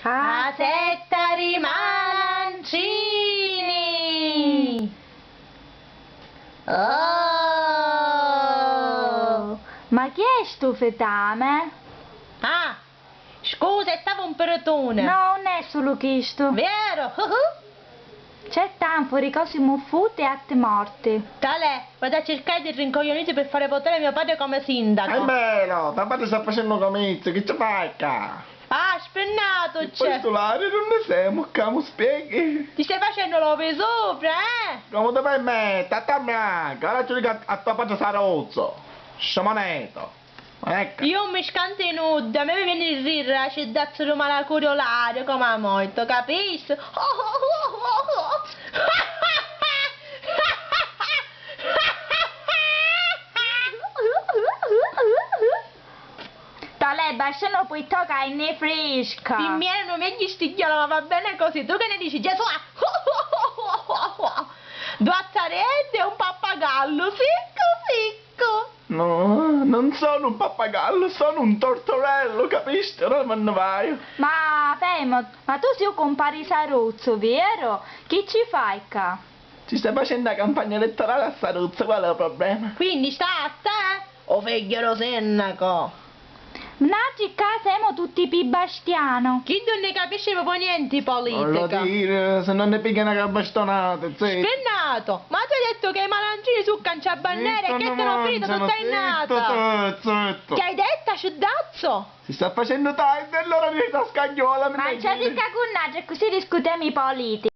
Casetta Rimalancini! Oh! Ma chi è sto fetame? Ah, scusa, stavo un peritone. No, non è solo questo. Vero? C'è tanfori, cose muffute e atte morte. Tale, vado a cercare di rincoglionirsi per fare votare mio padre come sindaco. È vero, tuo padre sta facendo comizio, che ci fai qua? Ah, spennato Poi c'è. sto là, non ne siamo, come spieghi? Ti stai facendo l'ove sopra, Come te vai me, tata bianca, ora ci dico a tuo padre sarozzo, sciamoneto. Ecco. Io mi scanto in nuda, a me mi viene il rirra, c'è dazzo di malacuriolare come ha morto, capisci? Tale, basciano poi tocca in ne fresca. Mi erano meglio stigliolo, ma va bene così. Tu che ne dici, Gesù? Due azzarette e un pappagallo, sicco, sicco. No, non sono un pappagallo, sono un tortorello, capisci? Ora me ne vai. Ma Femo, ma tu sei un compari Sarozzo, vero? Che ci fai qua? Ci stai facendo la campagna elettorale a Saruzzo, qual è il problema? Quindi sta a te? O figlio sindaco? Nati qua siamo tutti pi bastiano. Chi non ne capisce proprio niente di Non lo politica? dire, se non ne piglia una bastonata, zitto. Spennato! Ma tu hai detto che i malancini su canciabannere e che te l'ho finito tutta innata! Zitto. Che hai detto, ciudazzo? Si sta facendo tardi, allora vieni da scagnola. Ma c'è di cacunnaggio e così discutiamo i politici.